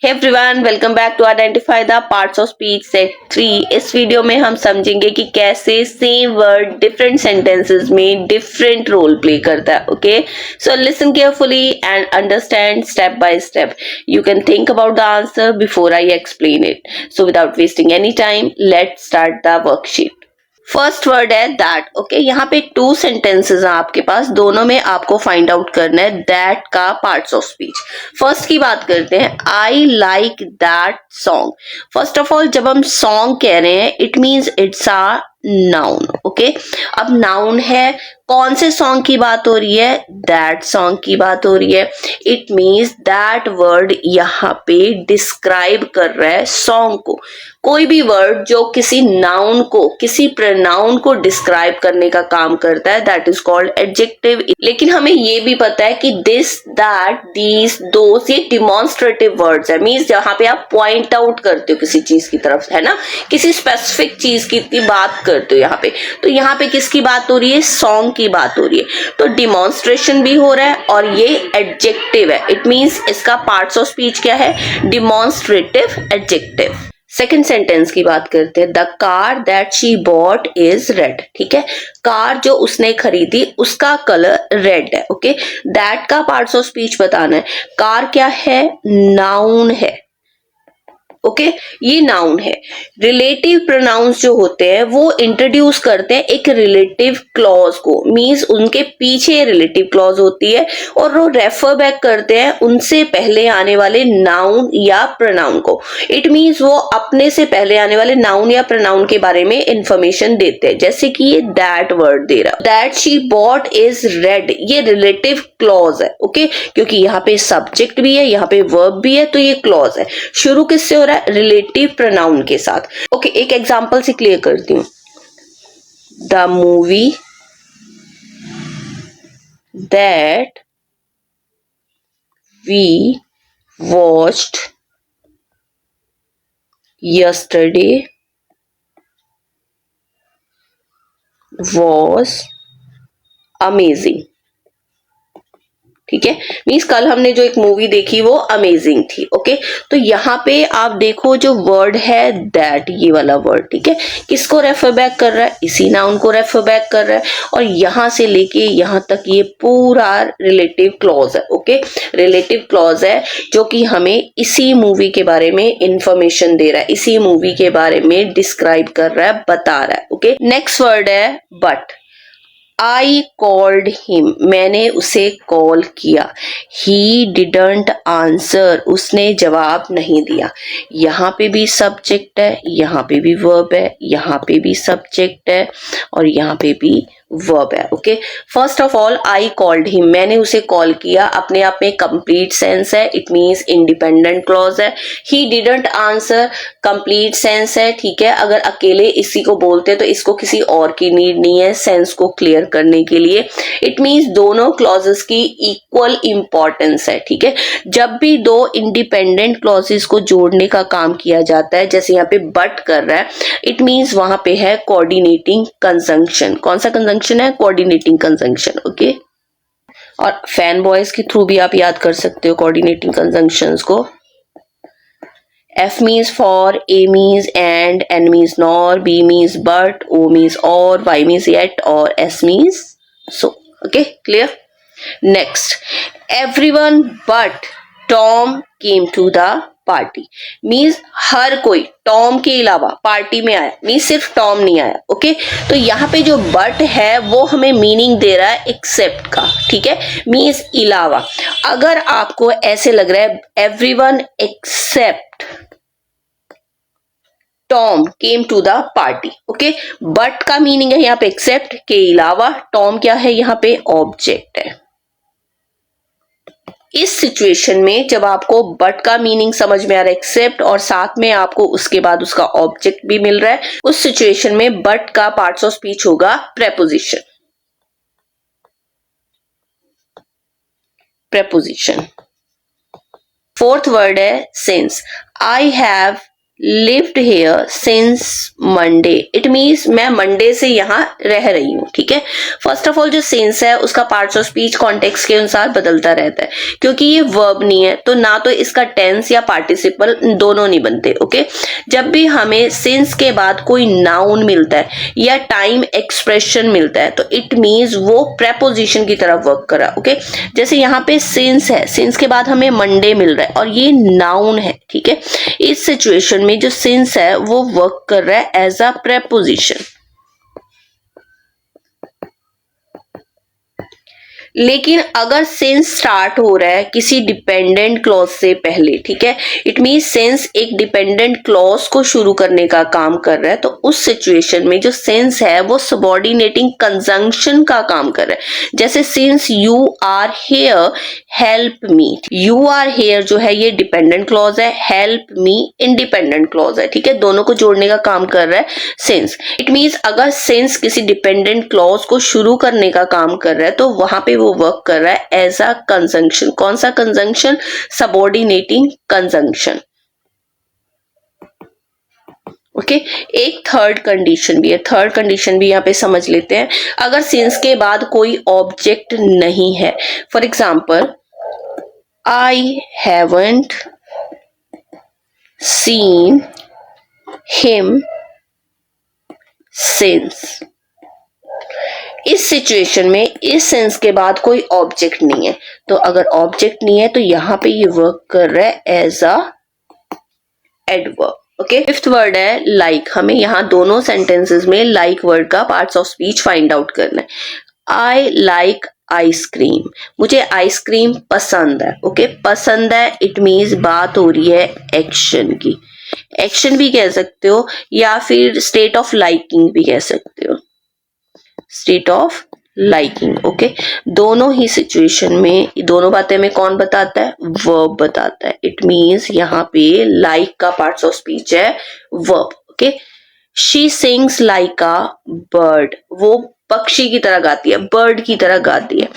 Hey everyone, welcome back to identify the parts of speech set 3। इस video में हम समझेंगे कि कैसे सेम वर्ड डिफरेंट सेंटेंसेस में डिफरेंट रोल प्ले करता है। Okay, so listen carefully and understand step by step. You can think about the answer before I explain it. So without wasting any time, let's start the worksheet. First word है that. Okay, यहाँ पे two sentences हैं आपके पास, दोनों में आपको find out करना है दैट का पार्ट्स ऑफ स्पीच। फर्स्ट की बात करते हैं, I like that song. First of all, जब हम सॉन्ग कह रहे हैं it means it's a noun. Okay, अब नाउन है, कौन से सॉन्ग की बात हो रही है? दैट सॉन्ग की बात हो रही है। इट मीन्स दैट वर्ड यहाँ पे डिस्क्राइब कर रहा है सॉन्ग को। कोई भी वर्ड जो किसी नाउन को, किसी प्रनाउन को डिस्क्राइब करने का काम करता है, दैट इज कॉल्ड एडजेक्टिव। लेकिन हमें ये भी पता है कि दिस, दैट, दीज, दोस, ये डिमॉन्स्ट्रेटिव वर्ड्स है। मीन्स जहां पे आप पॉइंट आउट करते हो किसी चीज की तरफ, है ना, किसी स्पेसिफिक चीज की बात करते हो यहाँ पे। तो यहाँ पे किसकी बात हो रही है? सॉन्ग की बात हो रही है। तो डिमॉन्स्ट्रेशन भी हो रहा है और ये एडजेक्टिव है। इट मीन्स इसका पार्ट्स ऑफ स्पीच क्या है? Demonstrative adjective. सेकेंड सेंटेंस की बात करते हैं, the car that she bought is red. ठीक है, कार जो उसने खरीदी उसका कलर रेड है। ओके, दैट का पार्ट्स ऑफ स्पीच बताना है। कार क्या है? नाउन है। ओके, ये नाउन है। रिलेटिव प्रोनाउंस जो होते हैं वो इंट्रोड्यूस करते हैं एक रिलेटिव क्लॉज को। मींस उनके पीछे रिलेटिव क्लॉज होती है और वो रेफर बैक करते हैं उनसे पहले आने वाले नाउन या प्रोनाउन को। इट मींस वो अपने से पहले आने वाले नाउन या प्रोनाउन के बारे में इंफॉर्मेशन देते हैं। जैसे कि ये दैट वर्ड दे रहा, that she bought is red, ये रिलेटिव क्लॉज है। ओके, क्योंकि यहाँ पे सब्जेक्ट भी है, यहाँ पे वर्ब भी है, तो ये क्लॉज है। शुरू किससे हो रहा है? रिलेटिव प्रोनाउन के साथ। ओके, एक एग्जांपल से क्लियर करती हूँ। The movie that we watched yesterday was amazing। ठीक है, मीन्स कल हमने जो एक मूवी देखी वो अमेजिंग थी। ओके, तो यहाँ पे आप देखो जो वर्ड है दैट, ये वाला वर्ड, ठीक है, किसको रेफर बैक कर रहा है? इसी नाउन को रेफर बैक कर रहा है। और यहाँ से लेके यहाँ तक ये पूरा रिलेटिव क्लॉज है। ओके, रिलेटिव क्लॉज है जो कि हमें इसी मूवी के बारे में इंफॉर्मेशन दे रहा है, इसी मूवी के बारे में डिस्क्राइब कर रहा है, बता रहा है। ओके, नेक्स्ट वर्ड है बट। आई कॉल्ड हिम, मैंने उसे कॉल किया। ही डिडंट आंसर, उसने जवाब नहीं दिया। यहाँ पे भी सब्जेक्ट है, यहाँ पे भी वर्ब है, यहाँ पे भी सब्जेक्ट है और यहाँ पे भी वर्ब है। Okay, first of all I called him, मैंने उसे कॉल किया, अपने आप में कंप्लीट सेंस है। इट मीन्स इंडिपेंडेंट क्लॉज है। He didn't answer complete sense है। ठीक है, अगर अकेले इसी को बोलते तो इसको किसी और की नीड नहीं है सेंस को क्लियर करने के लिए। इट मीन्स दोनों क्लॉजेस की इक्वल इंपॉर्टेंस है। ठीक है, जब भी दो इंडिपेंडेंट क्लॉजेस को जोड़ने का काम किया जाता है, जैसे यहाँ पे बट कर रहा है, इट मीन्स वहां पे है कोऑर्डिनेटिंग कंजंक्शन। कौन सा कंजंक्शन है? Coordinating conjunction. ओके, और फैन बॉयज के थ्रू भी आप याद कर सकते हो कोऑर्डिनेटिंग कंजंक्शंस को। F means for, A means and, N means nor, B means but, O means or, Y means yet और S means so. Okay, clear? Next, everyone but Tom came to the party means हर कोई Tom के अलावा party में आया। Means सिर्फ Tom नहीं आया। Okay, तो यहाँ पे जो बट है वो हमें मीनिंग दे रहा है एक्सेप्ट का। ठीक है, मीन्स अलावा। अगर आपको ऐसे लग रहा है everyone except Tom came to the party. Okay, but का मीनिंग है यहाँ पे एक्सेप्ट के अलावा। टॉम क्या है? यहाँ पे ऑब्जेक्ट है। इस सिचुएशन में जब आपको बट का मीनिंग समझ में आ रहा है एक्सेप्ट, और साथ में आपको उसके बाद उसका ऑब्जेक्ट भी मिल रहा है, उस सिचुएशन में बट का पार्ट्स ऑफ स्पीच होगा प्रेपोजिशन। प्रेपोजिशन। फोर्थ वर्ड है since. I have lived here since Monday, it means मैं मंडे से यहाँ रह रही हूँ, ठीक है। फर्स्ट ऑफ ऑल जो सिंस है उसका पार्ट्स ऑफ स्पीच कॉन्टेक्स्ट के अनुसार बदलता रहता है, क्योंकि ये वर्ब नहीं है तो ना तो इसका टेंस या पार्टिसिपल दोनों नहीं बनते, ओके। जब भी हमें सिंस के बाद कोई नाउन मिलता है या टाइम एक्सप्रेशन मिलता है तो इट मीन्स वो प्रेपोजिशन की तरह वर्क कर रहा है, ओके। जैसे यहाँ पे सिंस है, सिंस के बाद हमें मंडे मिल रहा है और ये नाउन है, ठीक है। इस सिचुएशन में जो सिंस है वो वर्क कर रहा है एज अ प्रेपोजिशन। लेकिन अगर सिंस स्टार्ट हो रहा है किसी डिपेंडेंट क्लॉज से पहले, ठीक है, इट मीन सिंस एक डिपेंडेंट क्लॉज को शुरू करने का काम कर रहा है, तो उस सिचुएशन में जो सिंस है वो सबऑर्डिनेटिंग कंजंक्शन का काम कर रहा है। जैसे since you are here help me, you are here जो है ये डिपेंडेंट क्लॉज है, हेल्प मी इंडिपेंडेंट क्लॉज है, ठीक है। दोनों को जोड़ने का काम कर रहा है सिंस। इट मीन्स अगर सिंस किसी डिपेंडेंट क्लॉज को शुरू करने का काम कर रहा है तो वहां पे वो वर्क कर रहा है एज अ कंजंक्शन। कौन सा कंजंक्शन? Subordinating conjunction, okay. एक थर्ड कंडीशन भी है, थर्ड कंडीशन भी यहाँ पे समझ लेते हैं। अगर सिंस के बाद कोई ऑब्जेक्ट नहीं है, for example I haven't seen him since, इस सिचुएशन में इस सेंस के बाद कोई ऑब्जेक्ट नहीं है, तो अगर ऑब्जेक्ट नहीं है तो यहां पे ये वर्क कर रहा है as a adverb, okay. Fifth word है लाइक। हमें यहाँ दोनों सेंटेंसेस में लाइक वर्ड का parts of speech find out करना है। आई लाइक आइसक्रीम, मुझे आइसक्रीम पसंद है, ओके। पसंद है इट मीन्स बात हो रही है एक्शन की, एक्शन भी कह सकते हो या फिर स्टेट ऑफ लाइकिंग भी कह सकते हो, स्टेट ऑफ लाइकिंग, ओके। दोनों ही सिचुएशन में दोनों बातें में कौन बताता है? वर्ब बताता है। इट मीन्स यहाँ पे लाइक का पार्ट्स ऑफ स्पीच है verb, okay. She sings like a bird, वो पक्षी की तरह गाती है, बर्ड की तरह गाती है।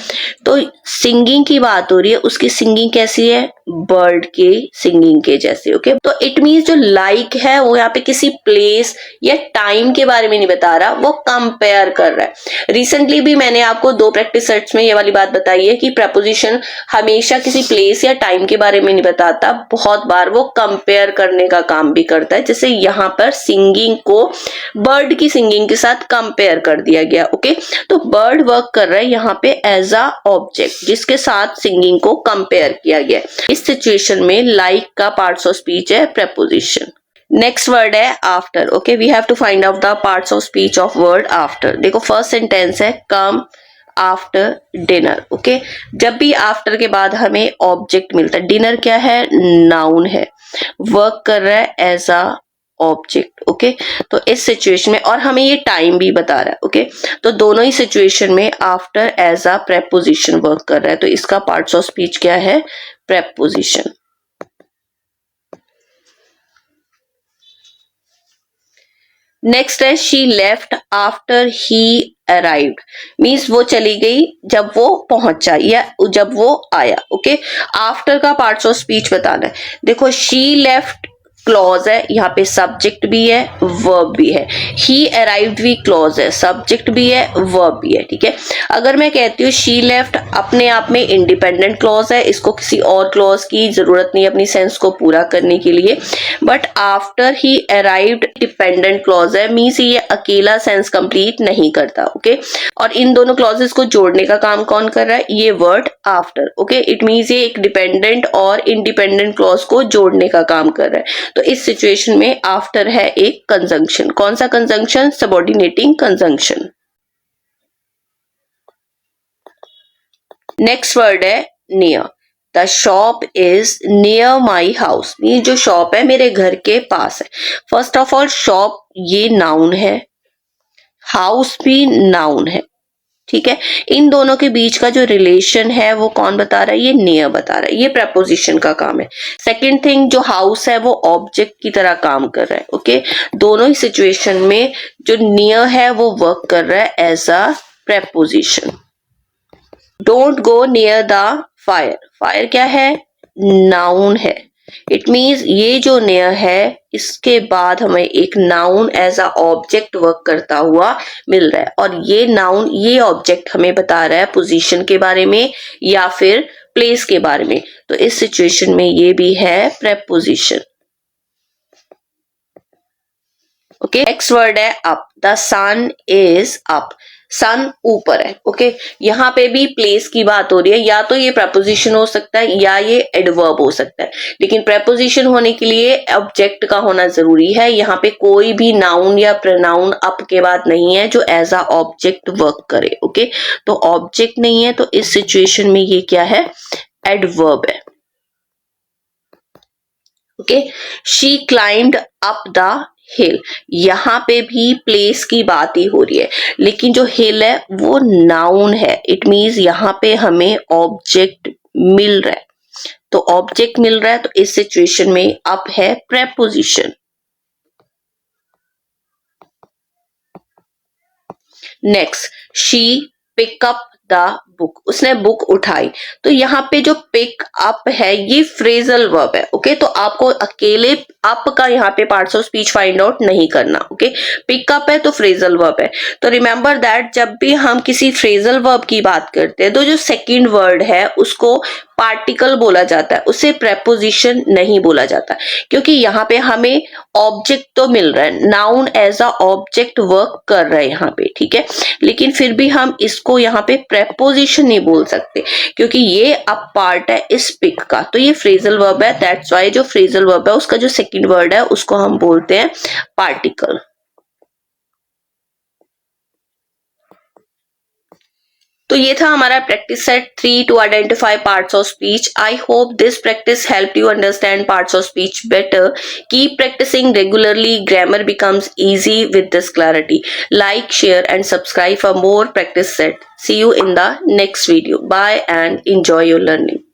तो सिंगिंग की बात हो रही है, उसकी सिंगिंग कैसी है? बर्ड के सिंगिंग के जैसे, ओके। तो इट मीन्स जो लाइक है वो यहाँ पे किसी प्लेस या टाइम के बारे में नहीं बता रहा, वो कंपेयर कर रहा है। रिसेंटली भी मैंने आपको 2 प्रैक्टिस सेट्स में ये वाली बात बताई है कि प्रपोजिशन हमेशा किसी प्लेस या टाइम के बारे में नहीं बताता, बहुत बार वो कंपेयर करने का काम भी करता है। जैसे यहाँ पर सिंगिंग को बर्ड की सिंगिंग के साथ कंपेयर कर दिया गया, ओके। तो बर्ड वर्क कर रहा है यहाँ पे एज अ ऑब्जेक्ट जिसके साथ सिंगिंग को कंपेयर किया गया। इस सिचुएशन में लाइक का पार्ट्स ऑफ स्पीच है प्रेपोजिशन। नेक्स्ट वर्ड है after, okay. We have to find out the parts of speech of word after. देखो फर्स्ट सेंटेंस है कम आफ्टर डिनर, ओके। जब भी आफ्टर के बाद हमें ऑब्जेक्ट मिलता है, डिनर क्या है? नाउन है, वर्क कर रहा है एज अ ऑब्जेक्ट, ओके। तो इस सिचुएशन में और हमें ये टाइम भी बता रहा है, ओके। तो दोनों ही सिचुएशन में after as a preposition work कर रहा है, तो इसका पार्ट्स ऑफ स्पीच क्या है? प्रेपोजिशन। नेक्स्ट है she left after he arrived, means वो चली गई जब वो पहुंचा या जब वो आया, ओके। आफ्टर का पार्ट्स ऑफ स्पीच बताना है। देखो शी लेफ्ट क्लॉज है, यहाँ पे सब्जेक्ट भी है वर्ब भी है। ही अराइव्ड भी क्लॉज है, सब्जेक्ट भी है वर्ब भी है, ठीक है। अगर मैं कहती हूँ शी लेफ्ट, अपने आप में इंडिपेंडेंट क्लॉज है, इसको किसी और क्लॉज की जरूरत नहीं अपनी सेंस को पूरा करने के लिए। But after he arrived dependent clause है, मीन्स ये अकेला सेंस कंप्लीट नहीं करता, ओके। और इन दोनों क्लॉजेस को जोड़ने का काम कौन कर रहा है? ये word after, okay. It means ये एक डिपेंडेंट और इंडिपेंडेंट क्लॉज को जोड़ने का काम कर रहा है। तो इस सिचुएशन में आफ्टर है एक कंजंक्शन। कौन सा conjunction? Subordinating conjunction. Next word है near. The shop is near my house, ये जो शॉप है मेरे घर के पास है। फर्स्ट ऑफ ऑल शॉप ये नाउन है, हाउस भी नाउन है, ठीक है। इन दोनों के बीच का जो रिलेशन है वो कौन बता रहा है? ये नियर बता रहा है, ये प्रेपोजिशन का काम है। सेकंड थिंग, जो हाउस है वो ऑब्जेक्ट की तरह काम कर रहा है, ओके। दोनों ही सिचुएशन में जो नियर है वो वर्क कर रहा है as a preposition. Don't go near the fire, fire क्या है? नाउन है। इट मीन्स ये जो नियर है इसके बाद हमें एक noun as a object work करता हुआ मिल रहा है, और ये नाउन, ये ऑब्जेक्ट हमें बता रहा है पोजीशन के बारे में या फिर प्लेस के बारे में। तो इस सिचुएशन में ये भी है प्रेपोजिशन। ओके, नेक्स्ट वर्ड है up. The sun is up, sun ऊपर है। ओके, यहाँ पे भी प्लेस की बात हो रही है, या तो ये प्रपोजिशन हो सकता है या ये एडवर्ब हो सकता है, लेकिन प्रपोजिशन होने के लिए ऑब्जेक्ट का होना जरूरी है। यहाँ पे कोई भी नाउन या प्रोनाउन अप के बाद नहीं है जो एज अ ऑब्जेक्ट वर्क करे। ओके, तो ऑब्जेक्ट नहीं है, तो इस सिचुएशन में ये क्या है, एडवर्ब है। Okay, she climbed up the हिल, यहाँ पे भी प्लेस की बात ही हो रही है, लेकिन जो हिल है वो नाउन है। इट मीन्स यहाँ पे हमें ऑब्जेक्ट मिल रहा है, तो ऑब्जेक्ट मिल रहा है, तो इस सिचुएशन में अप है preposition. Next, she pick up the book, उसने बुक उठाई। तो यहाँ पे जो पिक अप है ये फ्रेजल वर्ब है। ओके, तो आपको अकेले अप का यहाँ पे parts of speech find out नहीं करना। ओके, पिक अप है तो फ्रेजल वर्ब है। तो रिमेंबर दैट जब भी हम किसी फ्रेजल वर्ब की बात करते हैं तो जो सेकंड वर्ड है उसको पार्टिकल बोला जाता है, उसे प्रेपोजिशन नहीं बोला जाता, क्योंकि यहाँ पे हमें ऑब्जेक्ट तो मिल रहा है, noun as a object work कर रहा है यहाँ पे, ठीक है, लेकिन फिर भी हम इसको यहाँ पे प्रेपोजिशन नहीं बोल सकते, क्योंकि ये अब पार्ट है इस पिक का, तो ये फ्रेजल वर्ब है। दैट्स वाई जो फ्रेजल वर्ब है उसका जो सेकंड वर्ड है उसको हम बोलते हैं पार्टिकल। तो ये था हमारा practice set 3 to identify parts of speech. I hope this practice help you understand parts of speech better. Keep practicing regularly, grammar becomes easy with this clarity. Like, share and subscribe for more practice set. See you in the next video. Bye and enjoy your learning.